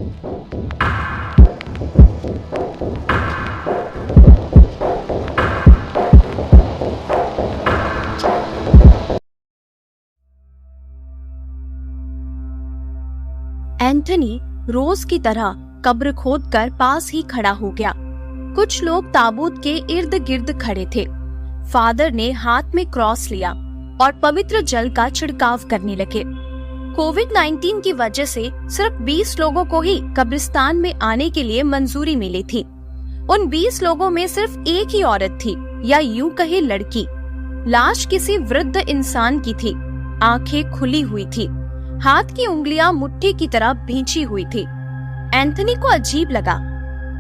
Anthony रोज की तरह कब्र खोदकर पास ही खड़ा हो गया। कुछ लोग ताबूत के इर्द गिर्द खड़े थे। फादर ने हाथ में क्रॉस लिया और पवित्र जल का छिड़काव करने लगे। कोविड-19 की वजह से सिर्फ 20 लोगों को ही कब्रिस्तान में आने के लिए मंजूरी मिली थी। उन 20 लोगों में सिर्फ एक ही औरत थी, या यूं कहे लड़की। लाश किसी वृद्ध इंसान की थी। आंखें खुली हुई थी, हाथ की उंगलियां मुट्ठी की तरह भींची हुई थी। एंथनी को अजीब लगा।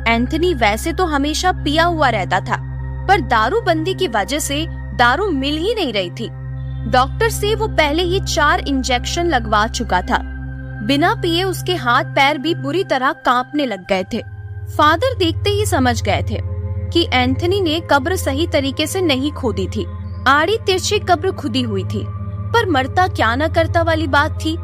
एंथनी वैसे तो हमेशा पिया हुआ रहता था, पर दारूबंदी की वजह से दारू मिल ही नहीं रही थी। डॉक्टर से वो पहले ही 4 इंजेक्शन लगवा चुका था। बिना पिए उसके हाथ पैर भी बुरी तरह कांपने लग गए थे। फादर देखते ही समझ गए थे कि एंथनी ने कब्र सही तरीके से नहीं खोदी थी। आड़ी तिरछी कब्र खुदी हुई थी, पर मरता क्या न करता वाली बात थी।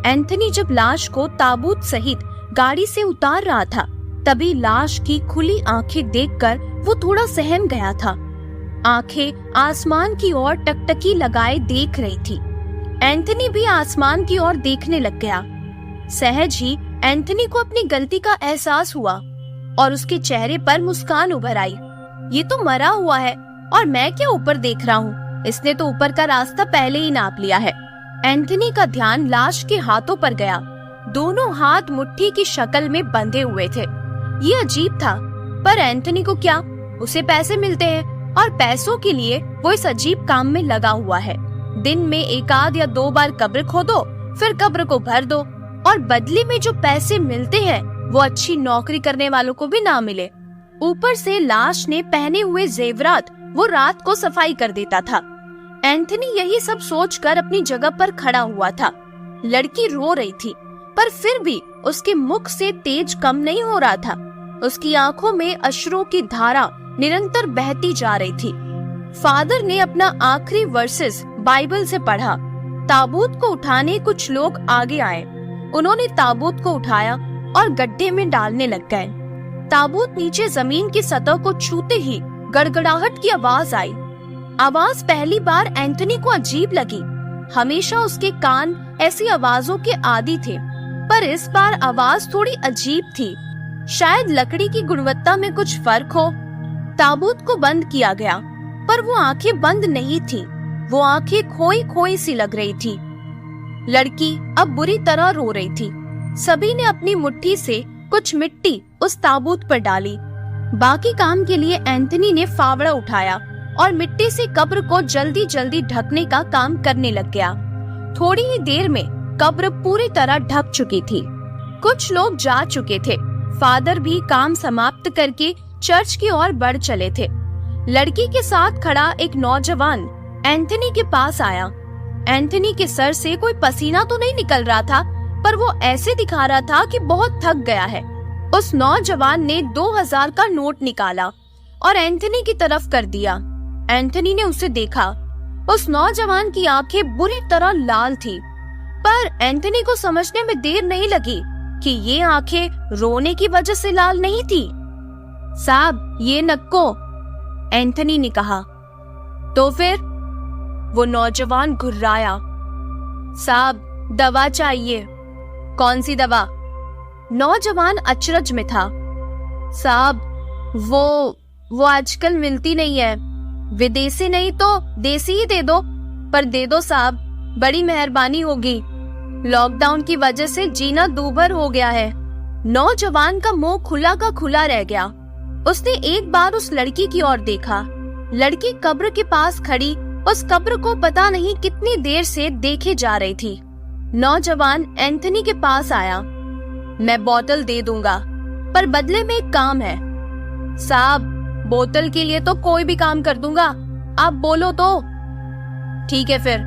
एंथनी जब लाश को ताबूत सहित गाड़ी से उतार रहा था, तभी लाश की खुली आंखें देखकर वो थोड़ा सहम गया था। आंखें आसमान की ओर टकटकी लगाए देख रही थी। एंथनी भी आसमान की ओर देखने लग गया। सहज ही एंथनी को अपनी गलती का एहसास हुआ और उसके चेहरे पर मुस्कान उभर आई। ये तो मरा हुआ है और मैं क्या ऊपर देख रहा हूँ? इसने तो ऊपर का रास्ता पहले ही नाप लिया है। एंथनी का ध्यान लाश के हाथों पर गया। दोनों हाथ मुट्ठी की शक्ल में बंधे हुए थे। ये अजीब था, पर एंथनी को क्या, उसे पैसे मिलते हैं और पैसों के लिए वो इस अजीब काम में लगा हुआ है। दिन में 1 या 2 बार कब्र खोदो, फिर कब्र को भर दो, और बदले में जो पैसे मिलते हैं वो अच्छी नौकरी करने वालों को भी ना मिले। ऊपर से लाश ने पहने हुए जेवरात वो रात को सफाई कर देता था। एंथनी यही सब सोचकर अपनी जगह पर खड़ा हुआ था। लड़की रो रही थी, पर फिर भी उसके मुख से तेज कम नहीं हो रहा था। उसकी आंखों में अश्रुओं की धारा निरंतर बहती जा रही थी। फादर ने अपना आखिरी वर्सेस बाइबल से पढ़ा। ताबूत को उठाने कुछ लोग आगे आए। उन्होंने ताबूत को उठाया और गड्ढे में डालने लग गए। ताबूत नीचे जमीन की सतह को छूते ही गड़गड़ाहट की आवाज आई। आवाज पहली बार एंथनी को अजीब लगी। हमेशा उसके कान ऐसी आवाजों के आदी थे, पर इस बार आवाज थोड़ी अजीब थी। शायद लकड़ी की गुणवत्ता में कुछ फर्क हो। ताबूत को बंद किया गया, पर वो आंखें बंद नहीं थी। वो आंखें खोई खोई सी लग रही थी। लड़की अब बुरी तरह रो रही थी। सभी ने अपनी मुट्ठी से कुछ मिट्टी उस ताबूत पर डाली। बाकी काम के लिए एंथनी ने फावड़ा उठाया और मिट्टी से कब्र को जल्दी जल्दी ढकने का काम करने लग गया। थोड़ी ही देर में कब्र पूरी तरह ढक चुकी थी। कुछ लोग जा चुके थे। फादर भी काम समाप्त करके चर्च की ओर बढ़ चले थे। लड़की के साथ खड़ा एक नौजवान एंथनी के पास आया। एंथनी के सर से कोई पसीना तो नहीं निकल रहा था, पर वो ऐसे दिखा रहा था कि बहुत थक गया है। उस नौजवान ने 2000 का नोट निकाला और एंथनी की तरफ कर दिया। एंथनी ने उसे देखा। उस नौजवान की आंखें बुरी तरह लाल थी, पर एंथनी को समझने में देर नहीं लगी कि ये आंखें रोने की वजह से लाल नहीं थी। साहब, ये नक्को, एंथनी ने कहा। तो फिर? वो नौजवान घुर्राया। साहब, दवा चाहिए। कौन सी दवा? नौजवान अचरज में था। साहब, वो आजकल मिलती नहीं है। विदेशी नहीं तो देसी ही दे दो, पर दे दो साहब, बड़ी मेहरबानी होगी। लॉकडाउन की वजह से जीना दूभर हो गया है। नौजवान का मुंह खुला का खुला रह गया। उसने एक बार उस लड़की की ओर देखा। लड़की कब्र के पास खड़ी उस कब्र को पता नहीं कितनी देर से देखे जा रही थी। नौजवान एंथनी के पास आया। मैं बोतल दे दूंगा, पर बदले में एक काम है। साहब, बोतल के लिए तो कोई भी काम कर दूंगा, आप बोलो तो। ठीक है, फिर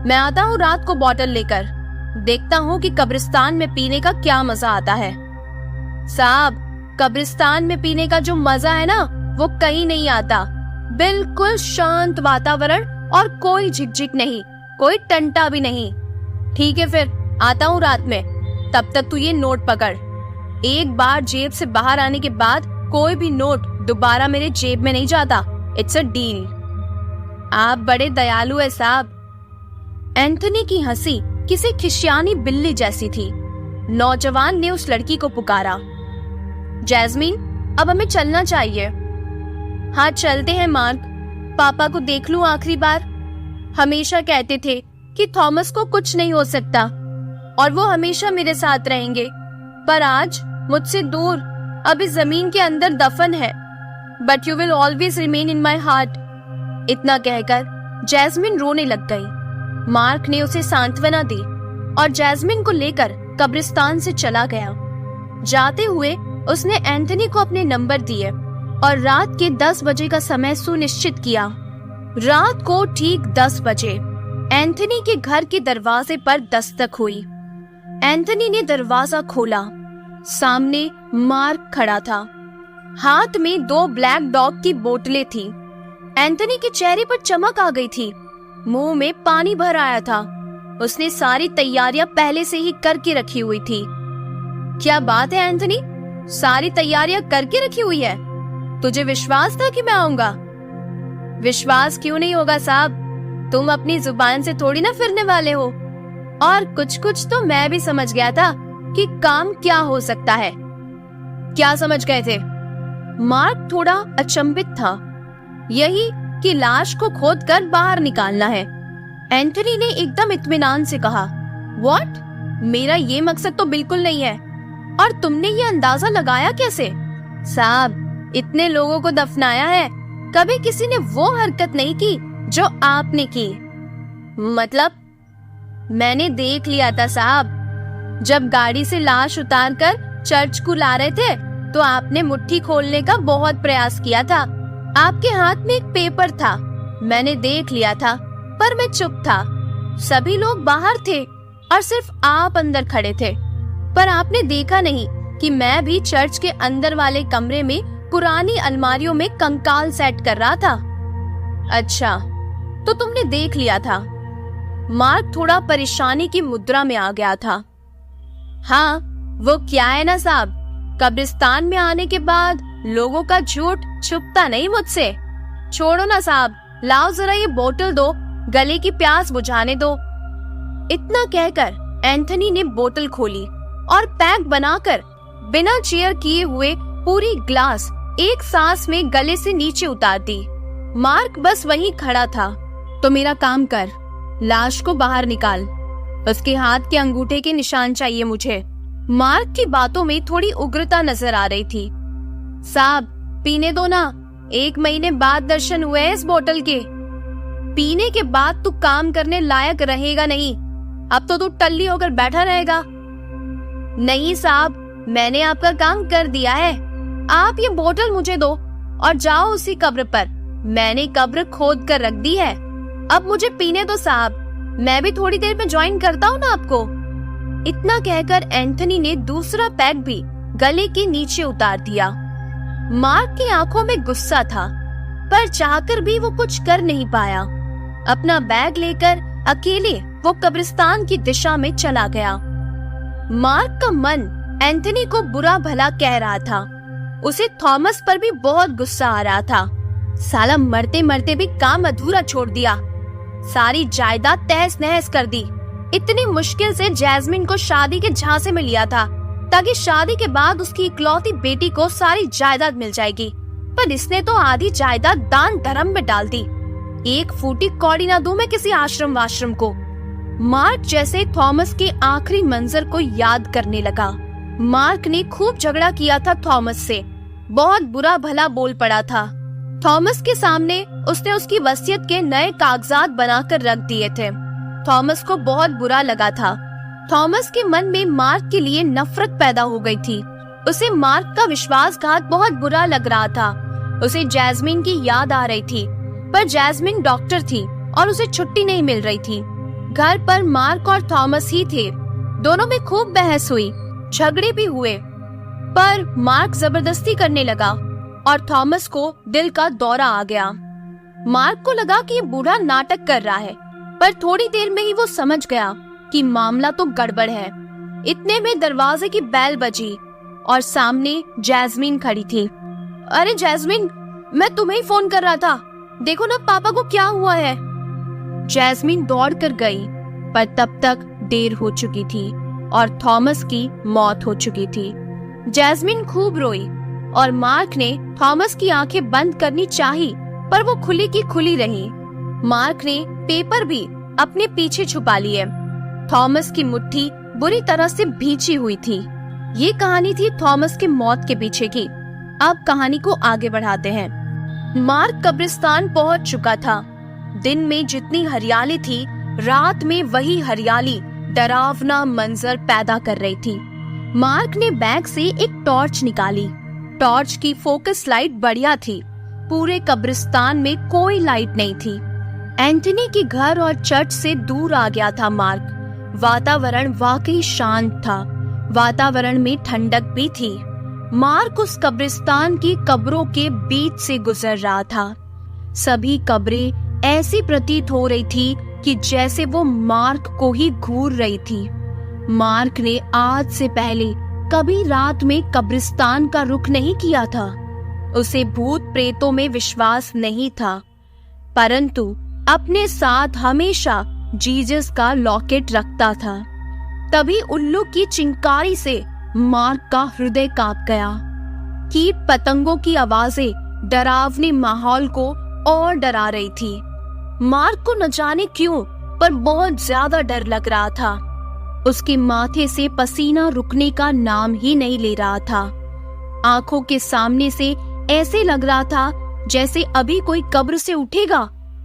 मैं आता हूँ रात को बोतल लेकर। देखता हूँ कि कब्रिस्तान में पीने का क्या मजा आता है। साहब, कब्रिस्तान में पीने का जो मजा है ना, वो कहीं नहीं आता। बिल्कुल शांत वातावरण और कोई झिकझिक नहीं, कोई टंटा भी नहीं। ठीक है, फिर आता हूँ रात में। तब तक तू ये नोट पकड़। एक बार जेब से बाहर आने के बाद कोई भी नोट दोबारा मेरे जेब में नहीं जाता। It's a deal. आप बड़े दयालु है साहब। एंथनी की हंसी किसी खिसियानी बिल्ली जैसी थी। नौजवान ने उस लड़की को पुकारा, जैस्मीन, अब हमें चलना चाहिए। हाँ चलते हैं मार्क। पापा को देख लूं आखिरी बार। हमेशा कहते थे कि थॉमस को कुछ नहीं हो सकता और वो हमेशा मेरे साथ रहेंगे, पर आज मुझसे दूर, अभी जमीन के अंदर दफन है। But you will always remain in my heart. इतना कहकर जैस्मिन रोने लग गई। मार्क ने उसे सांत्वना दी और जैस्मिन को लेकर कब्रिस्तान से चला गया। जाते हुए उसने एंथनी को अपने नंबर दिए और रात के 10 बजे का समय सुनिश्चित किया। रात को ठीक 10 बजे एंथनी के घर के दरवाजे पर दस्तक हुई। एंथनी ने दरवाजा खोला। सामने मार्क खड़ा था। हाथ में 2 ब्लैक डॉग की बोतलें थी। एंथनी के चेहरे पर चमक आ गई थी। मुंह में पानी भर आया था। उसने सारी तैयारियां पहले से ही करके रखी हुई थी। क्या बात है एंथनी, सारी तैयारियां करके रखी हुई है? तुझे विश्वास था कि मैं आऊंगा? विश्वास क्यों नहीं होगा साहब, तुम अपनी जुबान से थोड़ी ना फिरने वाले हो। और कुछ तो मैं भी समझ गया था कि काम क्या हो सकता है। क्या समझ गए थे? मार्क थोड़ा अचंभित था। यही कि लाश को खोदकर बाहर निकालना है। एंथनी ने एकदम इत्मीनान से कहा, व्हाट? मेरा ये मकसद तो बिल्कुल नहीं है। और तुमने ये अंदाजा लगाया कैसे? साहब, इतने लोगों को दफनाया है, कभी किसी ने वो हरकत नहीं की जो आपने की। मतलब? मैंने देख लिया था साहब। जब गाड़ी से लाश उतारकर चर्च को ला रहे थे तो आपने मुट्ठी खोलने का बहुत प्रयास किया था। आपके हाथ में एक पेपर था। मैंने देख लिया था, पर मैं चुप था। सभी लोग बाहर थे और सिर्फ आप अंदर खड़े थे। पर आपने देखा नहीं कि मैं भी चर्च के अंदर वाले कमरे में पुरानी अलमारियों में कंकाल सेट कर रहा था। अच्छा, तो तुमने देख लिया था। मार्क थोड़ा परेशानी की मुद्रा में आ गया था। हाँ, वो क्या है ना साहब, कब्रिस्तान में आने के बाद लोगों का झूठ छुपता नहीं मुझसे। छोड़ो ना साहब, लाओ जरा ये बोतल दो, गले की प्यास बुझाने दो। इतना कहकर एंथनी ने बोतल खोली और पैक बनाकर बिना चीयर किए हुए पूरी ग्लास एक सांस में गले से नीचे उतार दी। मार्क बस वहीं खड़ा था। तो मेरा काम कर, लाश को बाहर निकाल। उसके हाथ के अंगूठे के निशान चाहिए मुझे। मार्क की बातों में थोड़ी उग्रता नजर आ रही थी। साहब, पीने दो ना, 1 महीने बाद दर्शन हुए इस बोतल के। पीने के बाद तू काम करने लायक रहेगा नहीं। अब तो तू टल्ली होकर बैठा रहेगा। नहीं साहब, मैंने आपका काम कर दिया है। आप ये बोतल मुझे दो और जाओ उसी कब्र पर। मैंने कब्र खोद कर रख दी है। अब मुझे पीने दो साहब, मैं भी थोड़ी देर में ज्वाइन करता हूँ ना आपको। इतना कहकर एंथनी ने दूसरा पैक भी गले के नीचे उतार दिया। मार्क की आंखों में गुस्सा था, पर चाहकर भी वो कुछ कर नहीं पाया। अपना बैग लेकर अकेले वो कब्रिस्तान की दिशा में चला गया। मार्क का मन एंथनी को बुरा भला कह रहा था। उसे थॉमस पर भी बहुत गुस्सा आ रहा था। साला मरते मरते भी काम अधूरा छोड़ दिया। सारी जायदाद तहस नहस कर दी। इतनी मुश्किल से जैस्मिन को शादी के झांसे में लिया था ताकि शादी के बाद उसकी इकलौती बेटी को सारी जायदाद मिल जाएगी, पर इसने तो आधी जायदाद दान धर्म में डाल दी। एक फूटी कौड़ी ना दूं मैं किसी आश्रम वाश्रम को। मार्क जैसे थॉमस के आखिरी मंजर को याद करने लगा। मार्क ने खूब झगड़ा किया था थॉमस से, बहुत बुरा भला बोल पड़ा था। थॉमस के सामने उसने उसकी वसीयत के नए कागजात बनाकर रख दिए थे। थॉमस को बहुत बुरा लगा था। थॉमस के मन में मार्क के लिए नफरत पैदा हो गई थी। उसे मार्क का विश्वासघात बहुत बुरा लग रहा था। उसे जैस्मिन की याद आ रही थी, पर जैस्मिन डॉक्टर थी और उसे छुट्टी नहीं मिल रही थी। घर पर मार्क और थॉमस ही थे। दोनों में खूब बहस हुई, झगड़े भी हुए, पर मार्क जबरदस्ती करने लगा और थॉमस को दिल का दौरा आ गया। मार्क को लगा कि ये बूढ़ा नाटक कर रहा है, पर थोड़ी देर में ही वो समझ गया कि मामला तो गड़बड़ है। इतने में दरवाजे की बेल बजी। और सामने जैस्मिन खड़ी थी। अरे जैस्मिन, मैं तुम्हें ही फोन कर रहा था, देखो ना पापा को क्या हुआ है। जैस्मिन दौड़ कर गई, पर तब तक देर हो चुकी थी और थॉमस की मौत हो चुकी थी। जैस्मिन खूब रोई और मार्क ने थॉमस की आंखें बंद करनी चाही, पर वो खुली की खुली रही। मार्क ने पेपर भी अपने पीछे छुपा लिए। थॉमस की मुट्ठी बुरी तरह से भींची हुई थी। ये कहानी थी थॉमस की मौत के पीछे की। अब कहानी को आगे बढ़ाते हैं। मार्क कब्रिस्तान पहुंच चुका था। दिन में जितनी हरियाली थी, रात में वही हरियाली डरावना मंजर पैदा कर रही थी। मार्क ने बैग से एक टॉर्च निकाली। टॉर्च की फोकस लाइट बढ़िया थी। पूरे कब्रिस्तान में कोई लाइट नहीं थी। एंथनी के घर और चर्च से दूर आ गया था मार्क। वातावरण वाकई शांत था। वातावरण में ठंडक भी थी। मार्क उस कब्रिस्तान की कब्रों के बीच से गुजर रहा था। सभी कब्रें ऐसी प्रतीत हो रही थी कि जैसे वो मार्क को ही घूर रही थी। मार्क ने आज से पहले कभी रात में कब्रिस्तान का रुख नहीं किया था। उसे भूत प्रेतों में विश्वास नहीं था, परंतु अपने साथ हमेशा जीसस का लॉकेट रखता था। तभी उल्लू की चिंकारी से मार्क का हृदय कांप गया। कीट पतंगों की आवाजें डरावने माहौल को और डरा रही थी। मार्क को न जाने क्यों, पर बहुत ज्यादा डर लग रहा था। उसके माथे से पसीना रुकने का नाम ही नहीं ले रहा था। आंखों के सामने से ऐसे लग रहा था जैसे अभी कोई कब्र से उठेगा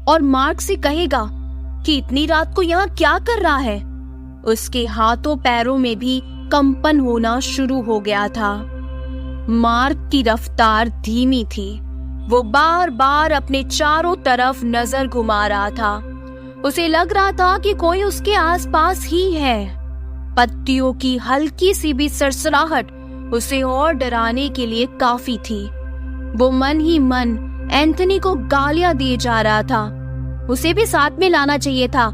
और मार्क से कहेगा कि इतनी रात को यहाँ क्या कर रहा है। उसके हाथों पैरों में भी कंपन होना शुरू हो गया था। मार्क की रफ्तार धीमी थी। वो बार बार अपने चारों तरफ नजर घुमा रहा था। उसे लग रहा था कि कोई उसके आसपास ही है। पत्तियों की हल्की सी भी सरसराहट उसे और डराने के लिए काफी थी। वो मन ही मन एंथनी को गालियां दिए जा रहा था। उसे भी साथ में लाना चाहिए था।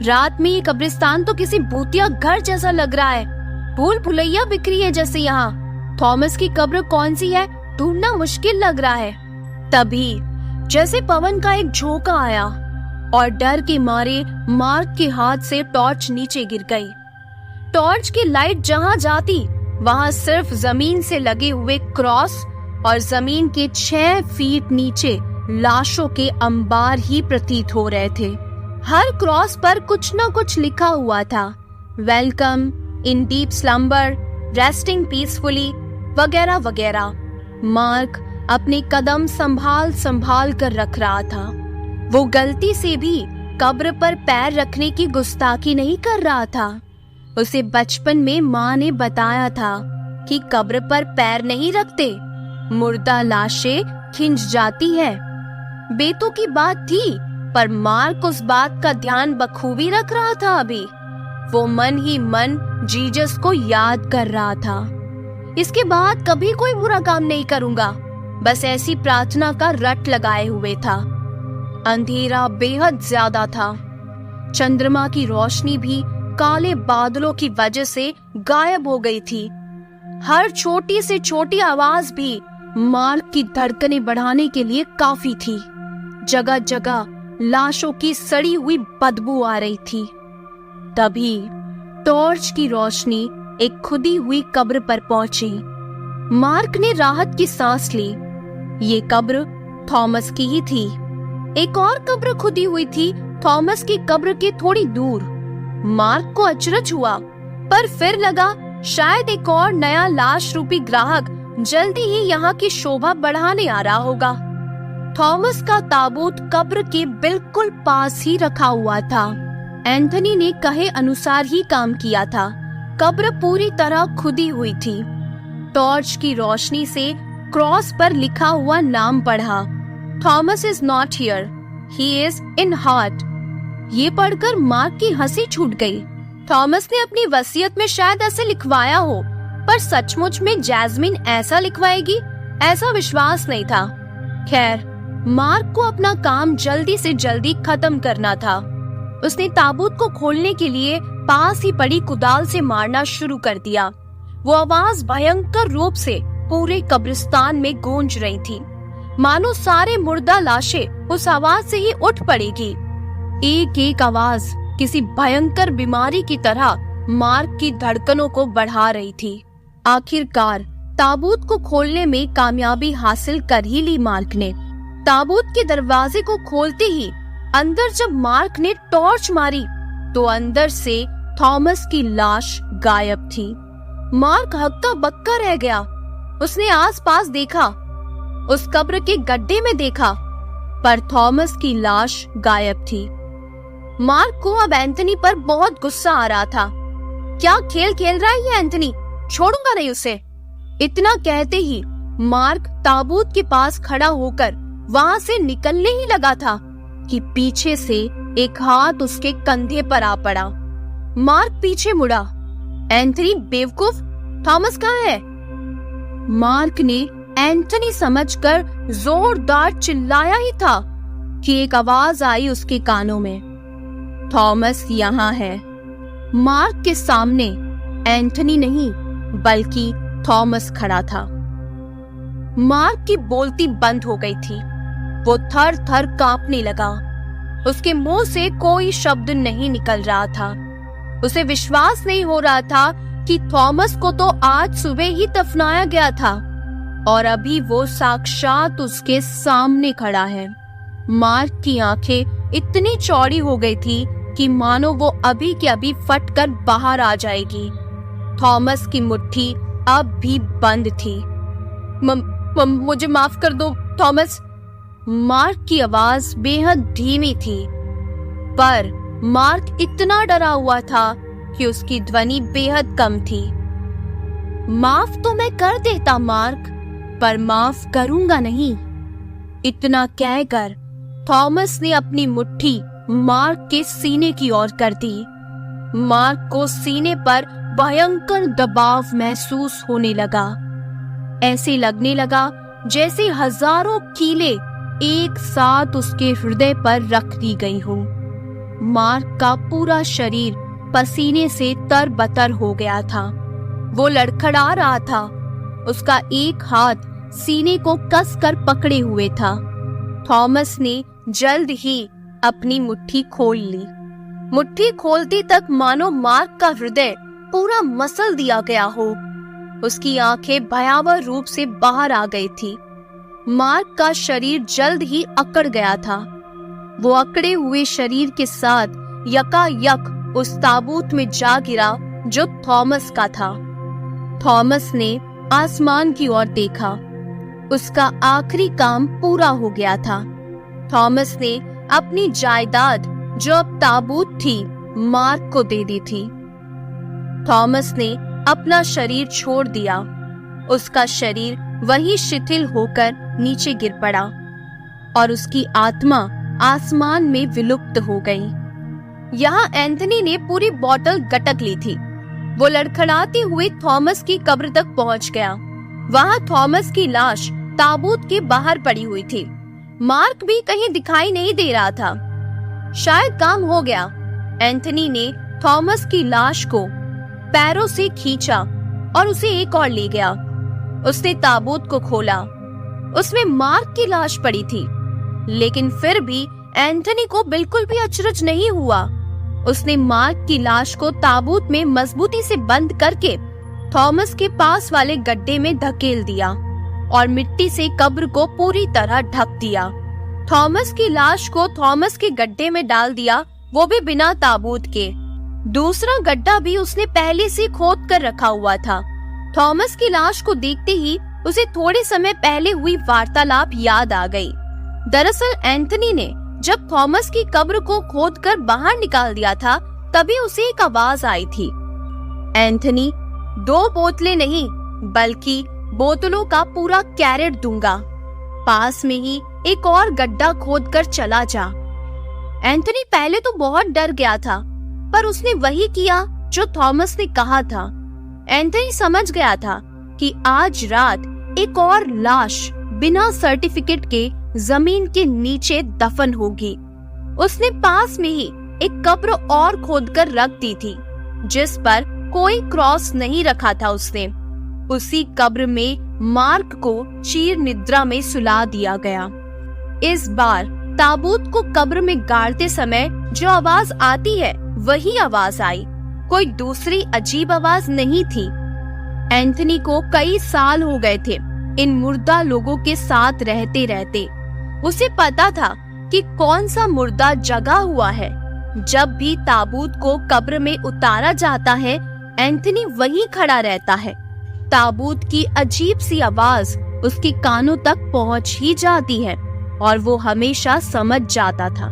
रात में ये कब्रिस्तान तो किसी भूतिया घर जैसा लग रहा है। भूल भुलैया बिखरी है जैसे यहाँ। थॉमस की कब्र कौन सी है ढूंढना मुश्किल लग रहा है। तभी जैसे पवन का एक झोंका आया और डर के मारे मार्क के हाथ से टॉर्च नीचे गिर गई। टॉर्च की लाइट जहाँ जाती वहाँ सिर्फ जमीन से लगे हुए क्रॉस और जमीन के 6 फीट नीचे लाशों के अंबार ही प्रतीत हो रहे थे। हर क्रॉस पर कुछ न कुछ लिखा हुआ था। Welcome in deep slumber, resting peacefully, वगैरह वगैरह। मार्क अपने कदम संभाल संभाल कर रख रहा था। वो गलती से भी कब्र पर पैर रखने की गुस्ताखी नहीं कर रहा था। उसे बचपन में माँ ने बताया था कि कब्र पर पैर नहीं रखते, मुर्दा लाशें खिंच जाती है। बेतों की बात थी, पर मार्क उस बात का ध्यान बखूबी रख रहा था। अभी वो मन ही मन जीसस को याद कर रहा था। इसके बाद कभी कोई बुरा काम नहीं करूंगा, बस ऐसी प्रार्थना का रट लगाए हुए था। अंधेरा बेहद ज्यादा था। चंद्रमा की रोशनी भी काले बादलों की वजह से गायब हो गई थी। हर छोटी से छोटी आवाज भी मार्क की धड़कनें बढ़ाने के लिए काफी थी। जगह जगह लाशों की सड़ी हुई बदबू आ रही थी। तभी टॉर्च की रोशनी एक खुदी हुई कब्र पर पहुंची। मार्क ने राहत की सांस ली। ये कब्र थॉमस की ही थी। एक और कब्र खुदी हुई थी थॉमस की कब्र के थोड़ी दूर। मार्क को अचरज हुआ, पर फिर लगा शायद एक और नया लाश रूपी ग्राहक जल्दी ही यहाँ की शोभा बढ़ाने आ रहा होगा। थॉमस का ताबूत कब्र के बिल्कुल पास ही रखा हुआ था। एंथनी ने कहे अनुसार ही काम किया था। कब्र पूरी तरह खुदी हुई थी। टॉर्च की रोशनी से क्रॉस पर लिखा हुआ नाम पढ़ा, Thomas is not here, he is in heart. ये पढ़कर मार्क की हंसी छूट गई। थॉमस ने अपनी वसीयत में शायद ऐसे लिखवाया हो, पर सचमुच में जैस्मिन ऐसा लिखवाएगी, ऐसा विश्वास नहीं था। खैर, मार्क को अपना काम जल्दी से जल्दी खत्म करना था। उसने ताबूत को खोलने के लिए पास ही पड़ी कुदाल से मारना शुरू कर दिया। वो आवाज भयंकर रूप से पूरे कब्रिस्तान में गूंज रही थी, मानो सारे मुर्दा लाशें उस आवाज से ही उठ पड़ेगी। एक एक आवाज किसी भयंकर बीमारी की तरह मार्क की धड़कनों को बढ़ा रही थी। आखिरकार ताबूत को खोलने में कामयाबी हासिल कर ही ली मार्क ने। ताबूत के दरवाजे को खोलते ही अंदर जब मार्क ने टॉर्च मारी तो अंदर से थॉमस की लाश गायब थी। मार्क हक्का बक्का रह गया। उसने आसपास देखा, उस कब्र के गड्ढे में देखा, पर थॉमस की लाश गायब थी। मार्क को अब एंथनी पर बहुत गुस्सा आ रहा था। क्या खेल खेल रहा है ये एंथनी, छोड़ूंगा नहीं उसे। इतना कहते ही मार्क ताबूत के पास खड़ा होकर वहां से निकलने ही लगा था कि पीछे से एक हाथ उसके कंधे पर आ पड़ा। मार्क पीछे मुड़ा। एंथनी बेवकूफ, थॉमस कहाँ है? मार्क ने एंथनी समझकर जोरदार चिल्लाया ही था कि एक आवाज आई उसके कानों में, थॉमस यहाँ है। मार्क के सामने एंथनी नहीं बल्कि थॉमस खड़ा था। मार्क की बोलती बंद हो गई थी। वो थर थर कांपने लगा। उसके मुंह से कोई शब्द नहीं निकल रहा था। उसे विश्वास नहीं हो रहा था कि थॉमस को तो आज सुबह ही दफनाया गया था और अभी वो साक्षात उसके सामने खड़ा है। मार्क की आंखें इतनी चौड़ी हो गई थी कि मानो वो अभी के अभी फटकर बाहर आ जाएगी। थॉमस की मुट्ठी अब भी बंद थी। मुझे माफ कर दो थॉमस। मार्क की आवाज बेहद धीमी थी, पर मार्क इतना डरा हुआ था कि उसकी ध्वनि बेहद कम थी। माफ तो मैं कर देता मार्क, पर माफ करूंगा नहीं। इतना कहकर थॉमस ने अपनी मुट्ठी मार्क के सीने की ओर कर दी। मार्क को सीने पर भयंकर दबाव महसूस होने लगा। ऐसे लगने लगा जैसे हजारों कीलें एक साथ उसके हृदय पर रख दी गई हो। मार्क का पूरा शरीर पसीने से तरबतर हो गया था। वो लड़खड़ा रहा था। उसका एक हाथ सीने को कसकर पकड़े हुए था। थॉमस ने जल्द ही अपनी मुट्ठी खोल ली। मुट्ठी खोलती तक मानो मार्क का हृदय पूरा मसल दिया गया हो। उसकी आंखें भयावह रूप से बाहर आ गई थी। मार्क का शरीर जल्द ही अकड़ गया था। वो अकड़े हुए शरीर के साथ यकायक उस ताबूत में जा गिरा जो थॉमस का था। थॉमस ने आसमान की ओर देखा। उसका आखिरी काम पूरा हो गया था। थॉमस ने अपनी जायदाद जो अब ताबूत थी मार्क को दे दी थी। थॉमस ने अपना शरीर छोड़ दिया। उसका शरीर वही शिथिल होकर नीचे गिर पड़ा और उसकी आत्मा आसमान में विलुप्त हो गई। यहाँ एंथनी ने पूरी बोतल गटक ली थी। वो लड़खड़ाते हुए थॉमस की कब्र तक पहुंच गया। वहाँ थॉमस की लाश ताबूत के बाहर पड़ी हुई थी। मार्क भी कहीं दिखाई नहीं दे रहा था। शायद काम हो गया। एंथनी ने थॉमस की लाश को पैरों से खींचा और उसे एक और ले गया। उसने ताबूत को खोला। उसमें मार्क की लाश पड़ी थी, लेकिन फिर भी एंथनी को बिल्कुल भी अचरज नहीं हुआ। उसने मार्क की लाश को ताबूत में मजबूती से बंद करके थॉमस के पास वाले गड्ढे में धकेल दिया और मिट्टी से कब्र को पूरी तरह ढक दिया। थॉमस की लाश को थॉमस के गड्ढे में डाल दिया, वो भी बिना ताबूत के। दूसरा गड्ढा भी उसने पहले से खोद कर रखा हुआ था। थॉमस की लाश को देखते ही उसे थोड़े समय पहले हुई वार्तालाप याद आ गई। दरअसल एंथनी ने जब थॉमस की कब्र को खोदकर बाहर निकाल दिया था, तभी उसे एक आवाज आई थी, एंथनी 2 बोतलें नहीं बल्कि बोतलों का पूरा कैरेट दूंगा। पास में ही एक और गड्ढा खोदकर चला जा। एंथनी पहले तो बहुत डर गया था, पर उसने वही किया जो थॉमस ने कहा था। एंथनी समझ गया था कि आज रात एक और लाश बिना सर्टिफिकेट के जमीन के नीचे दफन होगी। उसने पास में ही एक कब्र और खोदकर रख दी थी, जिस पर कोई क्रॉस नहीं रखा था उसने। उसी कब्र में मार्क को चीर निद्रा में सुला दिया गया। इस बार ताबूत को कब्र में गाड़ते समय जो आवाज आती है वही आवाज आई, कोई दूसरी अजीब आवाज नहीं थी। एंथनी को कई साल हो गए थे इन मुर्दा लोगों के साथ रहते रहते। उसे पता था कि कौन सा मुर्दा जगा हुआ है। जब भी ताबूत को कब्र में उतारा जाता है, एंथनी वहीं खड़ा रहता है। ताबूत की अजीब सी आवाज उसके कानों तक पहुंच ही जाती है और वो हमेशा समझ जाता था।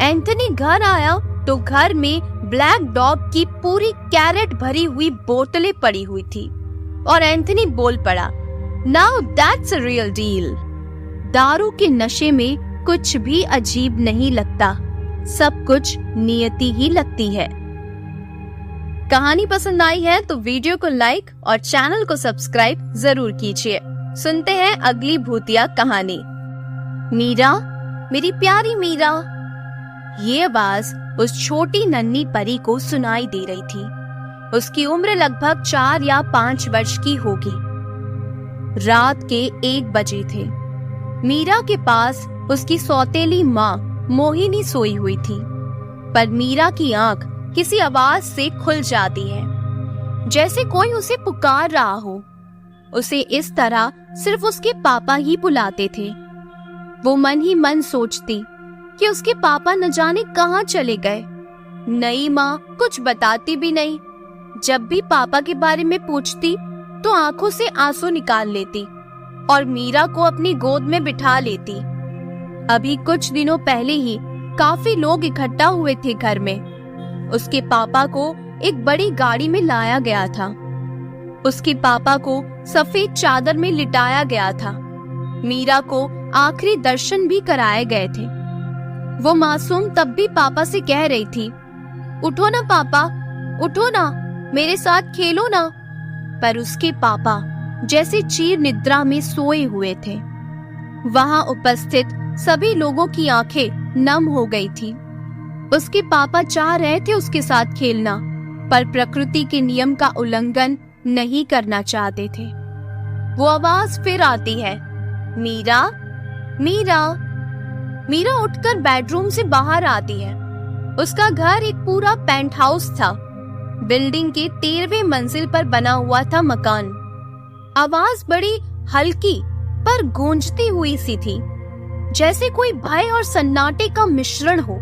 एंथनी घर आया तो घर में ब्लैक डॉग की पूरी कैरेट भरी हुई बोतलें पड़ी हुई थी और एंथनी बोल पड़ा, now that's a real deal. दारू के नशे में कुछ भी अजीब नहीं लगता, सब कुछ नियति ही लगती है। कहानी पसंद आई है तो वीडियो को लाइक और चैनल को सब्सक्राइब जरूर कीजिए। सुनते हैं अगली भूतिया कहानी। मीरा, मेरी प्यारी मीरा। ये आवाज उस छोटी नन्ही परी को सुनाई दे रही थी। उसकी उम्र लगभग 4 या 5 वर्ष की होगी। रात के 1 बजे थे। मीरा के पास उसकी सौतेली माँ मोहिनी सोई हुई थी, पर मीरा की आंख किसी आवाज से खुल जाती है, जैसे कोई उसे पुकार रहा हो। उसे इस तरह सिर्फ उसके पापा ही बुलाते थे। वो मन ही मन सोचती कि उसके पापा न जाने कहाँ चले गए। नई माँ कुछ बताती भी नहीं। जब भी पापा के बारे में पूछती तो आंखों से आंसू निकाल लेती और मीरा को अपनी गोद में बिठा लेती। अभी कुछ दिनों पहले ही काफी लोग इकट्ठा हुए थे घर में। उसके पापा को एक बड़ी गाड़ी में लाया गया था। उसके पापा को सफेद चादर में लिटाया गया था। मीरा को आखिरी दर्शन भी कराए गए थे। वो मासूम तब भी पापा से कह रही थी, उठो ना पापा, उठो ना, मेरे साथ खेलो ना। पर उसके पापा जैसे चीर निद्रा में सोए हुए थे। वहां उपस्थित सभी लोगों की आंखें नम हो गई थी। उसके पापा चाह रहे थे उसके साथ खेलना, पर प्रकृति के नियम का उल्लंघन नहीं करना चाहते थे। वो आवाज फिर आती है, मीरा, मीरा। मीरा उठकर बेडरूम से बाहर आती है। उसका घर एक पूरा पेंट हाउस था। बिल्डिंग के 13वें मंजिल पर बना हुआ था मकान। आवाज बड़ी हल्की पर गूंजती हुई सी थी, जैसे कोई भय और सन्नाटे का मिश्रण हो।